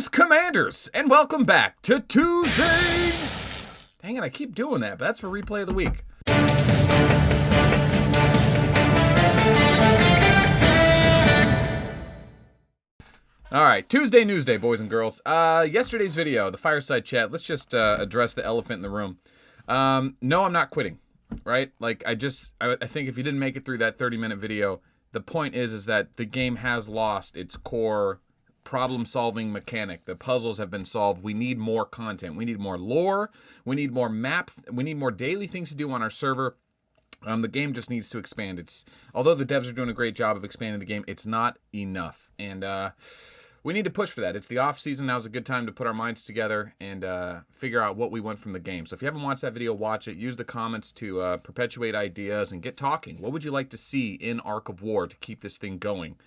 Greetings, Commanders, and welcome back to Tuesday. Dang it, I keep doing that, but that's for replay of the week. All right, Tuesday Newsday, boys and girls. Yesterday's video, the fireside chat. Let's just address the elephant in the room. No, I'm not quitting. Right? Like I think if you didn't make it through that 30-minute video, the point is that the game has lost its core problem-solving mechanic. The puzzles have been solved. We need more content. We need more lore. We need more map. We need more daily things to do on our server. The game just needs to expand. Although the devs are doing a great job of expanding the game, it's not enough. And we need to push for that. It's the off season. Now's a good time to put our minds together and figure out what we want from the game. So if you haven't watched that video, watch it. Use the comments to perpetuate ideas and get talking. What would you like to see in Ark of War to keep this thing going?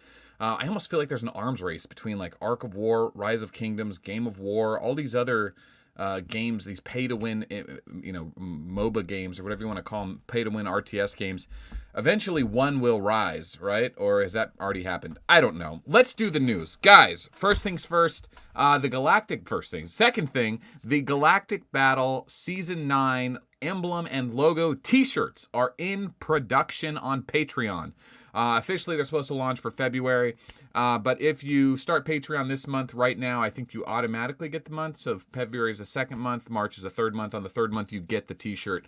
I almost feel like there's an arms race between like Ark of War, Rise of Kingdoms, Game of War, all these other games, these pay-to-win, MOBA games, or whatever you want to call them, pay-to-win RTS games. Eventually, one will rise, right? Or has that already happened? I don't know. Let's do the news. Guys, first things first, Second thing, the Galactic Battle Season 9 emblem and logo t-shirts are in production on Patreon. Officially, they're supposed to launch for February. But if you start Patreon this month right now, I think you automatically get the month. So February is the second month. March is the third month. On the third month, you get the t-shirt.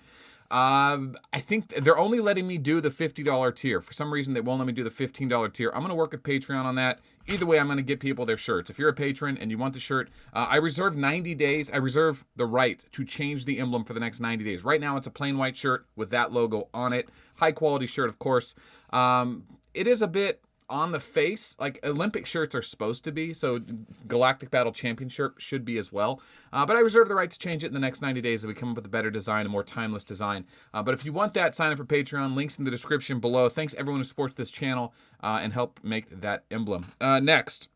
I think they're only letting me do the $50 tier. For some reason, they won't let me do the $15 tier. I'm going to work with Patreon on that. Either way, I'm going to get people their shirts. If you're a patron and you want the shirt, I reserve 90 days. I reserve the right to change the emblem for the next 90 days. Right now, it's a plain white shirt with that logo on it. High quality shirt, of course. It is a bit on the face, like Olympic shirts are supposed to be, so Galactic Battle Champion shirt should be as well. But I reserve the right to change it in the next 90 days if we come up with a better design, a more timeless design. But if you want that, sign up for Patreon. Links in the description below. Thanks everyone who supports this channel and help make that emblem. Next,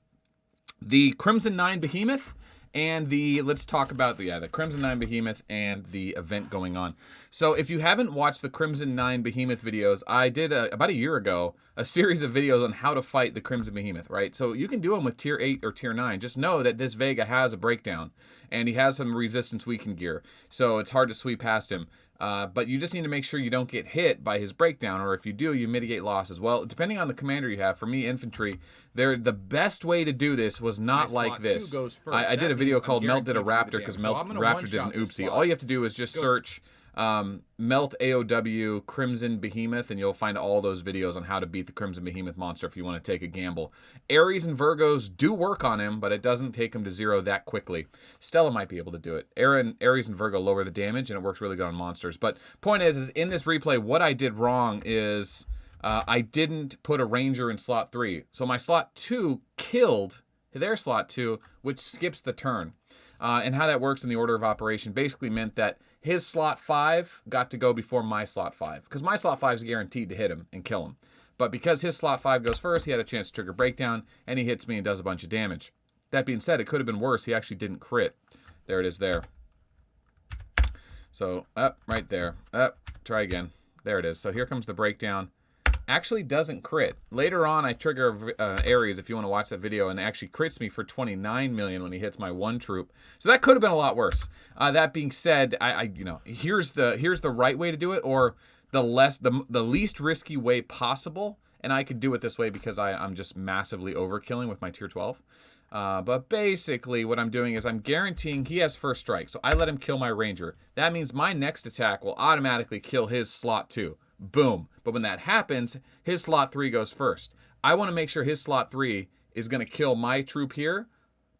the Crimson 9 Behemoth. And let's talk about the Crimson 9 Behemoth and the event going on. So if you haven't watched the Crimson 9 Behemoth videos, I did about a year ago a series of videos on how to fight the Crimson Behemoth, right? So you can do them with tier 8 or tier 9. Just know that this Vega has a breakdown and he has some resistance weaken gear. So it's hard to sweep past him. But you just need to make sure you don't get hit by his breakdown, or if you do, you mitigate loss as well. Depending on the commander you have, for me, infantry, the best way to do this was not like this. I did a video called Melt did a Raptor because Raptor did an oopsie. All you have to do is just search Melt AOW Crimson Behemoth, and you'll find all those videos on how to beat the Crimson Behemoth monster if you want to take a gamble. Aries and Virgos do work on him, but it doesn't take him to 0 that quickly. Stella might be able to do it. Aries and Virgo lower the damage, and it works really good on monsters. But point is in this replay, what I did wrong is I didn't put a Ranger in slot 3. So my slot 2 killed their slot 2, which skips the turn. And how that works in the order of operation basically meant that his slot 5 got to go before my slot 5. Because my slot 5 is guaranteed to hit him and kill him. But because his slot 5 goes first, he had a chance to trigger breakdown, and he hits me and does a bunch of damage. That being said, it could have been worse. He actually didn't crit. There it is there. So, right there. Try again. There it is. So here comes the breakdown. Actually doesn't crit. Later on, I trigger Ares, if you want to watch that video, and it actually crits me for 29 million when he hits my 1 troop. So that could have been a lot worse. That being said, here's the right way to do it, or the least risky way possible. And I could do it this way because I'm just massively overkilling with my tier 12. But basically what I'm doing is I'm guaranteeing he has first strike. So I let him kill my Ranger. That means my next attack will automatically kill his slot 2. Boom. But when that happens, his slot 3 goes first. I want to make sure his slot 3 is going to kill my troop here,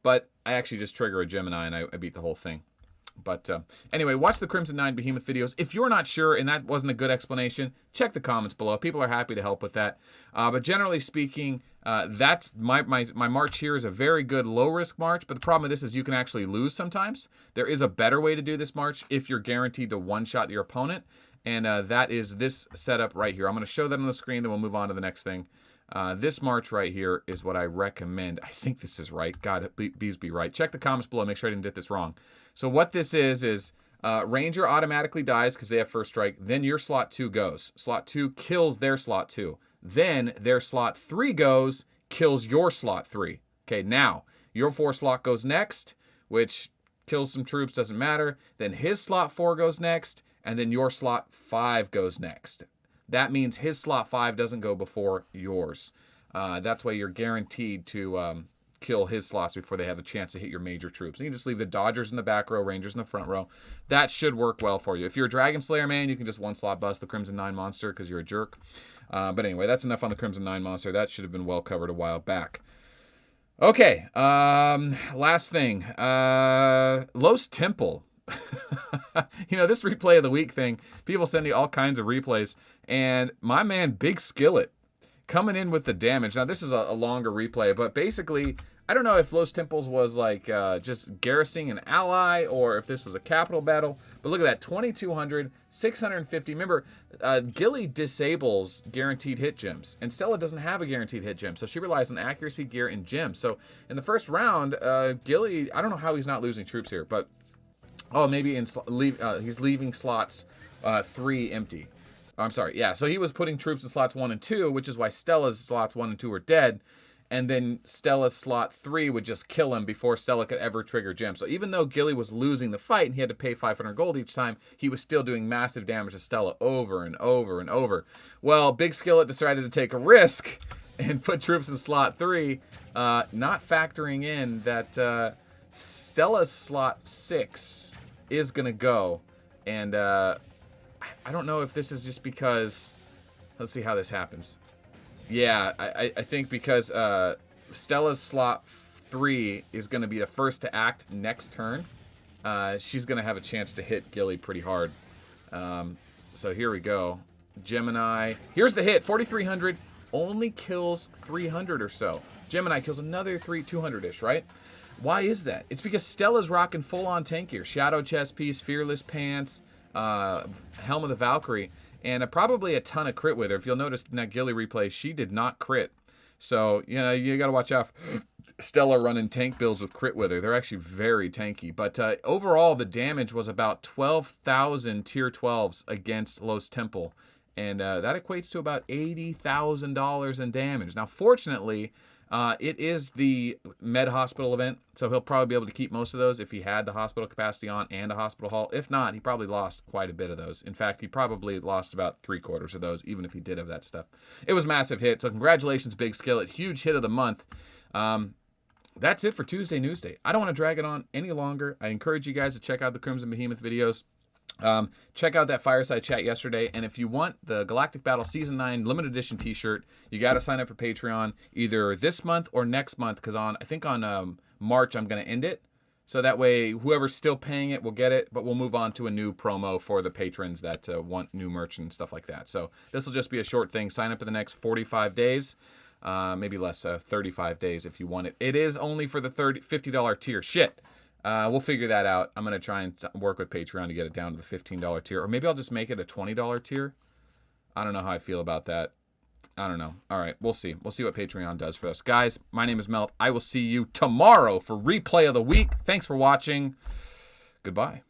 but I actually just trigger a Gemini and I beat the whole thing. But anyway, watch the Crimson 9 Behemoth videos. If you're not sure and that wasn't a good explanation, check the comments below. People are happy to help with that. But generally speaking, that's my march here is a very good low-risk march. But the problem with this is you can actually lose sometimes. There is a better way to do this march if you're guaranteed to one-shot your opponent. And that is this setup right here. I'm going to show that on the screen, then we'll move on to the next thing. This march right here is what I recommend. I think this is right. God, please be right. Check the comments below. Make sure I didn't get this wrong. So what this is Ranger automatically dies because they have first strike. Then your slot 2 goes. Slot 2 kills their slot 2. Then their slot 3 goes, kills your slot 3. Okay, now, Your 4 slot goes next, which kills some troops, doesn't matter. Then his slot 4 goes next, and then your slot 5 goes next. That means his slot 5 doesn't go before yours. That's why you're guaranteed to kill his slots before they have a chance to hit your major troops. And you can just leave the Dodgers in the back row, Rangers in the front row. That should work well for you. If you're a Dragon Slayer man, you can just 1-slot bust the Crimson 9 monster because you're a jerk. But anyway, that's enough on the Crimson 9 monster. That should have been well covered a while back. Okay, last thing. Los Temple. This replay of the week thing, people send you all kinds of replays. And my man, Big Skillet, coming in with the damage. Now, this is a longer replay, but basically, I don't know if Los Temples was like just garrisoning an ally or if this was a capital battle. But look at that, 2,200, 650. Remember, Gilly disables guaranteed hit gems, and Stella doesn't have a guaranteed hit gem, so she relies on accuracy, gear, and gems. So in the first round, Gilly, I don't know how he's not losing troops here, but maybe he's leaving slots 3 empty. I'm sorry, yeah. So he was putting troops in slots 1 and 2, which is why Stella's slots 1 and 2 are dead. And then Stella's slot 3 would just kill him before Stella could ever trigger gem. So even though Gilly was losing the fight and he had to pay 500 gold each time, he was still doing massive damage to Stella over and over and over. Well, Big Skillet decided to take a risk and put troops in slot 3, not factoring in that Stella's slot 6 is going to go. And I don't know if this is just because... Let's see how this happens. Yeah, I think because Stella's slot 3 is going to be the first to act next turn. She's going to have a chance to hit Gilly pretty hard. So here we go. Gemini. Here's the hit. 4,300 only kills 300 or so. Gemini kills another 200-ish, right? Why is that? It's because Stella's rocking full-on tank gear. Shadow chest piece, fearless pants, Helm of the Valkyrie. And probably a ton of crit with her. If you'll notice in that Gilly replay, she did not crit. So, you got to watch out for Stella running tank builds with crit with her. They're actually very tanky. But overall, the damage was about 12,000 tier 12s against Los Temple. And that equates to about $80,000 in damage. Now, fortunately, it is the Med Hospital event, so he'll probably be able to keep most of those if he had the hospital capacity on and a hospital hall. If not, he probably lost quite a bit of those. In fact, he probably lost about 3/4 of those, even if he did have that stuff. It was a massive hit, so congratulations, Big Skillet. Huge hit of the month. That's it for Tuesday Newsday. I don't want to drag it on any longer. I encourage you guys to check out the Crimson Behemoth videos. Check out that Fireside Chat yesterday, and if you want the Galactic Battle Season 9 Limited Edition t-shirt, you got to sign up for Patreon either this month or next month, because I think on March I'm going to end it, so that way whoever's still paying it will get it, but we'll move on to a new promo for the patrons that want new merch and stuff like that. So this will just be a short thing. Sign up for the next 45 days, maybe less, 35 days if you want it. It is only for the $50 tier. Shit. We'll figure that out. I'm going to try and work with Patreon to get it down to the $15 tier. Or maybe I'll just make it a $20 tier. I don't know how I feel about that. I don't know. All right, we'll see. We'll see what Patreon does for us. Guys, my name is Melt. I will see you tomorrow for Replay of the Week. Thanks for watching. Goodbye.